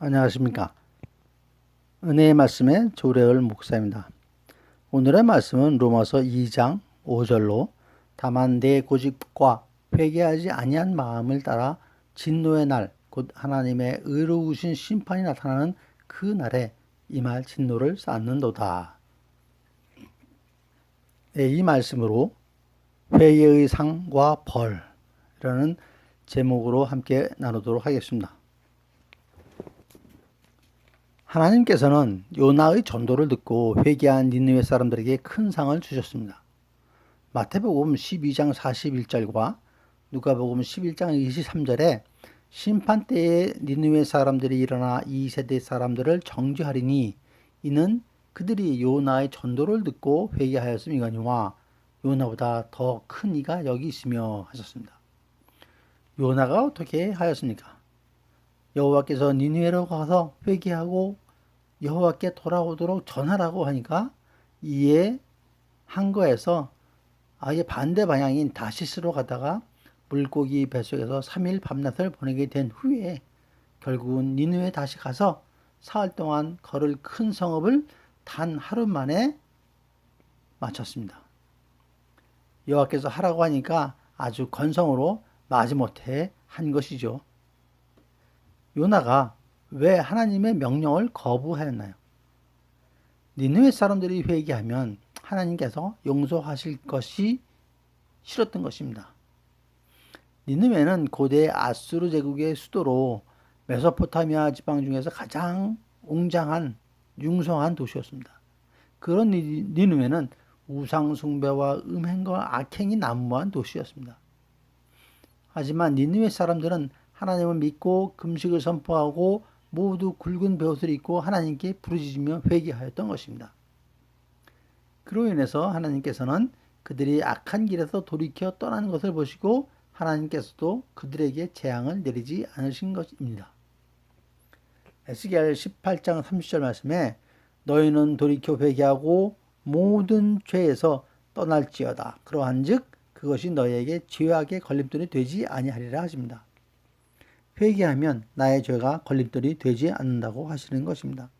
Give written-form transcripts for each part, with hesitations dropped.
안녕하십니까. 은혜의 말씀의 조례을 목사입니다. 오늘의 말씀은 로마서 2장 5절로 다만 내 고집과 회개하지 아니한 마음을 따라 진노의 날, 곧 하나님의 의로우신 심판이 나타나는 그 날에 임할 진노를 쌓는도다. 네, 이 말씀으로 회개의 상과 벌이라는 제목으로 함께 나누도록 하겠습니다. 하나님께서는 요나의 전도를 듣고 회개한 니느웨 사람들에게 큰 상을 주셨습니다. 마태복음 12장 41절과 누가복음 11장 23절에 심판 때에 니느웨 사람들이 일어나 이 세대 사람들을 정죄하리니 이는 그들이 요나의 전도를 듣고 회개하였음이거니와 요나보다 더 큰 이가 여기 있으며 하셨습니다. 요나가 어떻게 하였습니까? 여호와께서 니느웨로 가서 회개하고 여호와께 돌아오도록 전하라고 하니까 이에 한 거에서 아예 반대 방향인 다시스로 가다가 물고기 뱃속에서 3일 밤낮을 보내게 된 후에 결국은 니느웨 다시 가서 사흘 동안 걸을 큰 성읍을 단 하루 만에 마쳤습니다. 여호와께서 하라고 하니까 아주 건성으로 마지못해 한 것이죠. 요나가 왜 하나님의 명령을 거부하였나요? 니느웨 사람들이 회개하면 하나님께서 용서하실 것이 싫었던 것입니다. 니느웨는 고대 아수르 제국의 수도로 메소포타미아 지방 중에서 가장 웅장한 융성한 도시였습니다. 그런 니느웨는 우상 숭배와 음행과 악행이 난무한 도시였습니다. 하지만 니느웨 사람들은 하나님을 믿고 금식을 선포하고 모두 굵은 베옷을 입고 하나님께 부르짖으며 회개하였던 것입니다. 그로 인해서 하나님께서는 그들이 악한 길에서 돌이켜 떠나는 것을 보시고 하나님께서도 그들에게 재앙을 내리지 않으신 것입니다. 에스겔 18장 30절 말씀에 너희는 돌이켜 회개하고 모든 죄에서 떠날지어다. 그러한즉 그것이 너희에게 죄악의 걸림돌이 되지 아니하리라 하십니다. 회개하면 나의 죄가 걸림돌이 되지 않는다고 하시는 것입니다.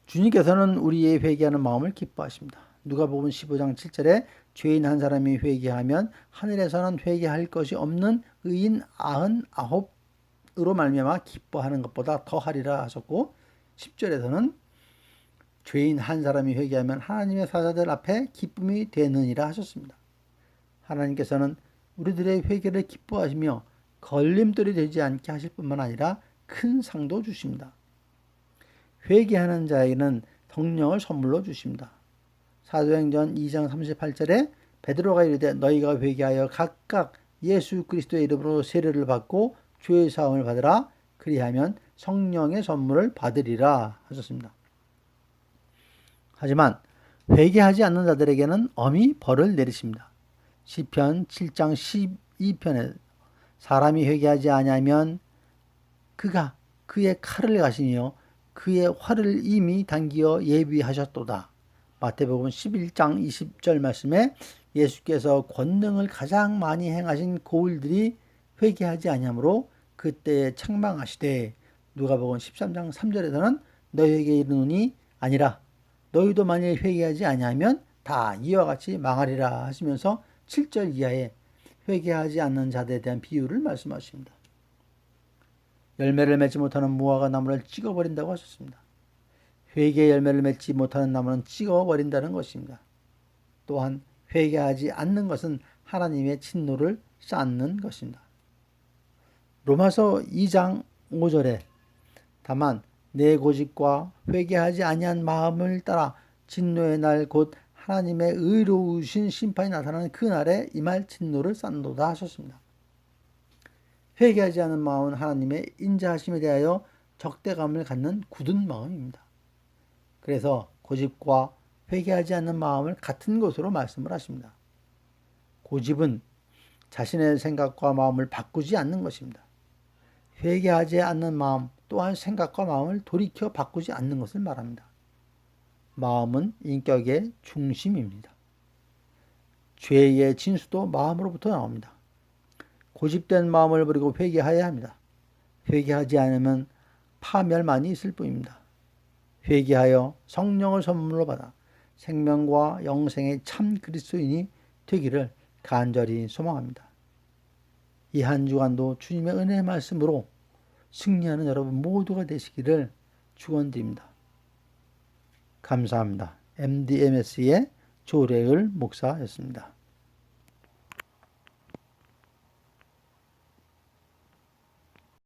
주님께서는 우리의 회개하는 마음을 기뻐하십니다. 누가복음 15장 7절에 죄인 한 사람이 회개하면 하늘에서는 회개할 것이 없는 의인 99으로 말미암아 기뻐하는 것보다 더하리라 하셨고 10절에서는 죄인 한 사람이 회개하면 하나님의 사자들 앞에 기쁨이 되느니라 하셨습니다. 하나님께서는 우리들의 회개를 기뻐하시며 걸림돌이 되지 않게 하실 뿐만 아니라 큰 상도 주십니다. 회개하는 자에게는 성령을 선물로 주십니다. 사도행전 2장 38절에 베드로가 이르되 너희가 회개하여 각각 예수 그리스도의 이름으로 세례를 받고 죄의 사함을 받으라. 그리하면 성령의 선물을 받으리라 하셨습니다. 하지만 회개하지 않는 자들에게는 엄히 벌을 내리십니다. 시편 7장 12편에 사람이 회개하지 아니하면 그가 그의 칼을 가시며 그의 활을 이미 당기어 예비하셨도다. 마태복음 11장 20절 말씀에 예수께서 권능을 가장 많이 행하신 고을들이 회개하지 아니하므로 그때에 책망하시되 누가복음 13장 3절에서는 너희에게 이르노니 아니라 너희도 만일 회개하지 아니하면 다 이와 같이 망하리라 하시면서 7절 이하에 회개하지 않는 자들에 대한 비유를 말씀하십니다. 열매를 맺지 못하는 무화과 나무를 찍어버린다고 하셨습니다. 회개의 열매를 맺지 못하는 나무는 찍어버린다는 것입니다. 또한 회개하지 않는 것은 하나님의 진노를 쌓는 것입니다. 로마서 2장 5절에 다만 내 고집과 회개하지 아니한 마음을 따라 진노의 날 곧 하나님의 의로우신 심판이 나타나는 그 날에 임할 진노를 쌓는도다 하셨습니다. 회개하지 않은 마음은 하나님의 인자하심에 대하여 적대감을 갖는 굳은 마음입니다. 그래서 고집과 회개하지 않는 마음을 같은 것으로 말씀을 하십니다. 고집은 자신의 생각과 마음을 바꾸지 않는 것입니다. 회개하지 않는 마음 또한 생각과 마음을 돌이켜 바꾸지 않는 것을 말합니다. 마음은 인격의 중심입니다. 죄의 진수도 마음으로부터 나옵니다. 고집된 마음을 버리고 회개하여야 합니다. 회개하지 않으면 파멸만이 있을 뿐입니다. 회개하여 성령을 선물로 받아 생명과 영생의 참 그리스도인이 되기를 간절히 소망합니다. 이 한 주간도 주님의 은혜의 말씀으로 승리하는 여러분 모두가 되시기를 축원드립니다. 감사합니다. MDMS의 조례을 목사였습니다.